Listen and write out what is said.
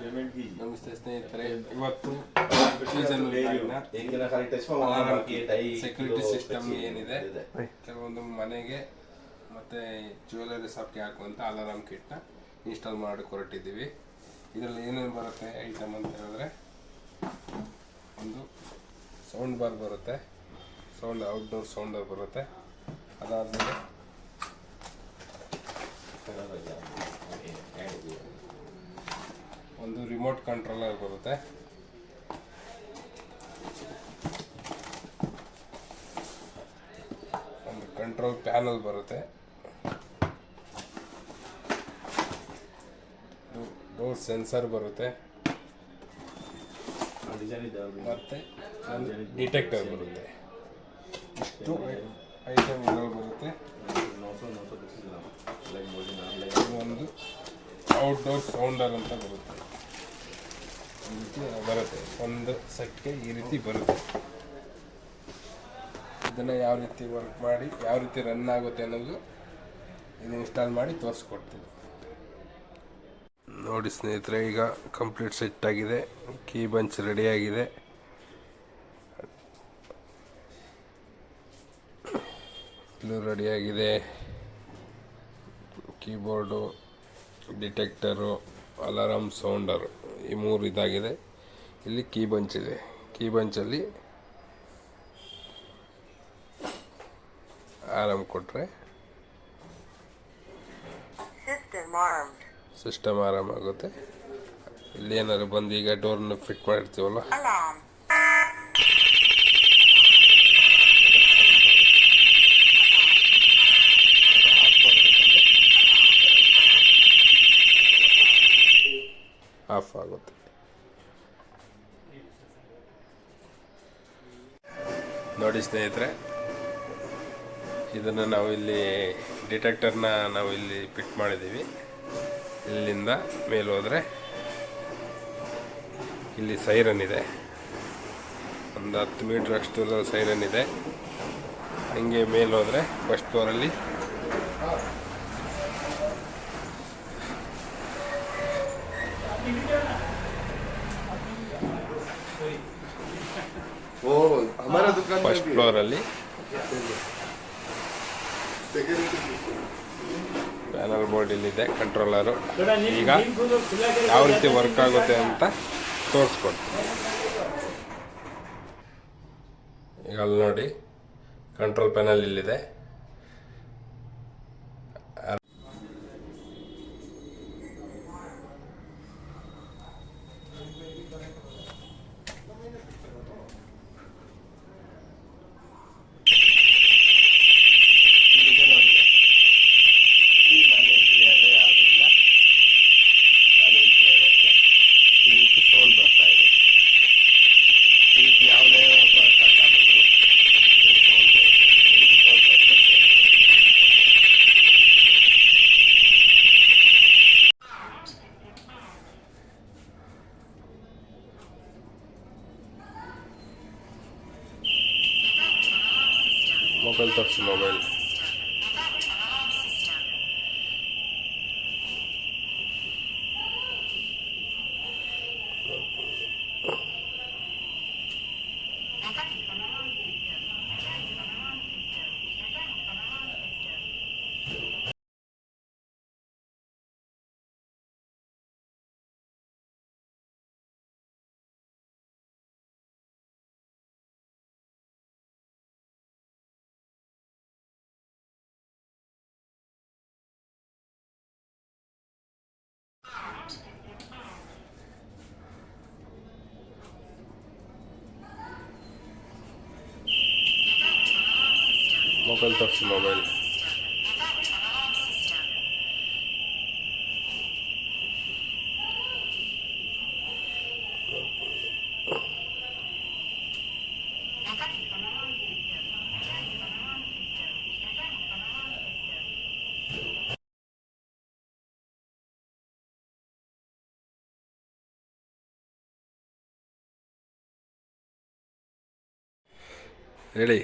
ನಮಸ್ತೆ ಸ್ನೇಹಿತರೆ, ಇವತ್ತು ಸೆಕ್ಯೂರಿಟಿ ಸಿಸ್ಟಮ್ ಏನಿದೆ ಕೆಲವೊಂದು ಮನೆಗೆ ಮತ್ತು ಜ್ಯುವೆಲರಿ ಶಾಪ್ಗೆ ಹಾಕುವಂಥ ಅಲಾರಾಮ್ ಕಿಟ್ನ ಇನ್ಸ್ಟಾಲ್ ಮಾಡಿ ಹೊರಟಿದ್ದೀವಿ. ಇದರಲ್ಲಿ ಏನೇನು ಬರುತ್ತೆ ಐಟಮ್ ಅಂತ ಹೇಳಿದ್ರೆ, ಒಂದು ಸೌಂಡ್ ಬಾರ್ ಬರುತ್ತೆ, ಔಟ್ಡೋರ್ ಸೌಂಡರ್ ಬರುತ್ತೆ. ಅದಾದಮೇಲೆ ಒಂದು ರಿಮೋಟ್ ಕಂಟ್ರೋಲರ್ ಬರುತ್ತೆ, ಒಂದು ಕಂಟ್ರೋಲ್ ಪ್ಯಾನಲ್ ಬರುತ್ತೆ, ಡೋರ್ ಸೆನ್ಸರ್ ಬರುತ್ತೆ, ಮತ್ತು ಒಂದು ಡಿಟೆಕ್ಟರ್ ಬರುತ್ತೆ. ಇಷ್ಟು ಐಟಮ್ಗಳು ಬರುತ್ತೆ. ಒಂದು ಔಟ್ಡೋರ್ ಸೌಂಡರ್ ಅಂತ ಬರುತ್ತೆ, ಈ ರೀತಿ ಬರುತ್ತೆ. ಒಂದು ಸೆಟ್ಗೆ ಈ ರೀತಿ ಬರುತ್ತೆ. ಇದನ್ನು ಯಾವ ರೀತಿ ವರ್ಕ್ ಮಾಡಿ ಯಾವ ರೀತಿ ರನ್ ಆಗುತ್ತೆ ಅನ್ನೋದು ಇದು ಇನ್ಸ್ಟಾಲ್ ಮಾಡಿ ತೋರಿಸ್ಕೊಡ್ತೀನಿ. ನೋಡಿ ಸ್ನೇಹಿತರೆ, ಈಗ ಕಂಪ್ಲೀಟ್ ಸೆಟ್ ಆಗಿದೆ. ಕೀ ಬಂಚ್ ರೆಡಿಯಾಗಿದೆ. ಇಲ್ಲೂ ರೆಡಿಯಾಗಿದೆ. ಕೀಬೋರ್ಡು, ಡಿಟೆಕ್ಟರು, ಅಲಾರಾಮ್ ಸೌಂಡರು, ಈ ಮೂರು ಇದಾಗಿದೆ. ಇಲ್ಲಿ ಕೀ ಬಂಚ್ ಇದೆ. ಕೀ ಬಂಚಲ್ಲಿ ಆರಾಮ್ ಕೊಟ್ಟರೆ ಸಿಸ್ಟಮ್ ಆರಾಮಾಗುತ್ತೆ. ಇಲ್ಲಿ ಏನಾದ್ರು ಬಂದು ಈಗ ಡೋರ್ನ ಫಿಟ್ ಮಾಡಿರ್ತೀವಲ್ಲ, ಆಫ್ ಆಗುತ್ತೆ. ನೋಡಿ ಸ್ನೇಹಿತರೆ, ಇದನ್ನು ನಾವು ಇಲ್ಲಿ ಡಿಟೆಕ್ಟರ್ನ ನಾವು ಇಲ್ಲಿ ಫಿಟ್ ಮಾಡಿದ್ದೀವಿ. ಇಲ್ಲಿಂದ ಮೇಲೆ ಹೋದರೆ ಇಲ್ಲಿ ಸೈರನ್ ಇದೆ, ಒಂದು 10 ಮೀಟ್ರ್ ಅಷ್ಟು ದೂರದ ಸೈರನ್ ಇದೆ. ಹಂಗೆ ಮೇಲೆ ಹೋದರೆ ಫಸ್ಟ್ ಫ್ಲೋರಲ್ಲಿ ಫಸ್ಟ್ ಫ್ಲೋರಲ್ಲಿ ಪ್ಯಾನಲ್ ಬೋರ್ಡ್ ಇಲ್ಲಿದೆ, ಕಂಟ್ರೋಲರು. ಈಗ ಯಾವ ರೀತಿ ವರ್ಕ್ ಆಗುತ್ತೆ ಅಂತ ತೋರಿಸ್ಕೊಡ್ತೀನಿ. ಈಗ ಅಲ್ಲಿ ನೋಡಿ, ಕಂಟ್ರೋಲ್ ಪ್ಯಾನಲ್ ಇಲ್ಲಿದೆ. ಮೊಬೈಲ್ ತೋರಿಸಿ, ಮೊಬೈಲ್ ಮೊಬೈಲ್ ತೋರಿಸಿ, ಮೊಬೈಲ್ ಹೇಳಿ.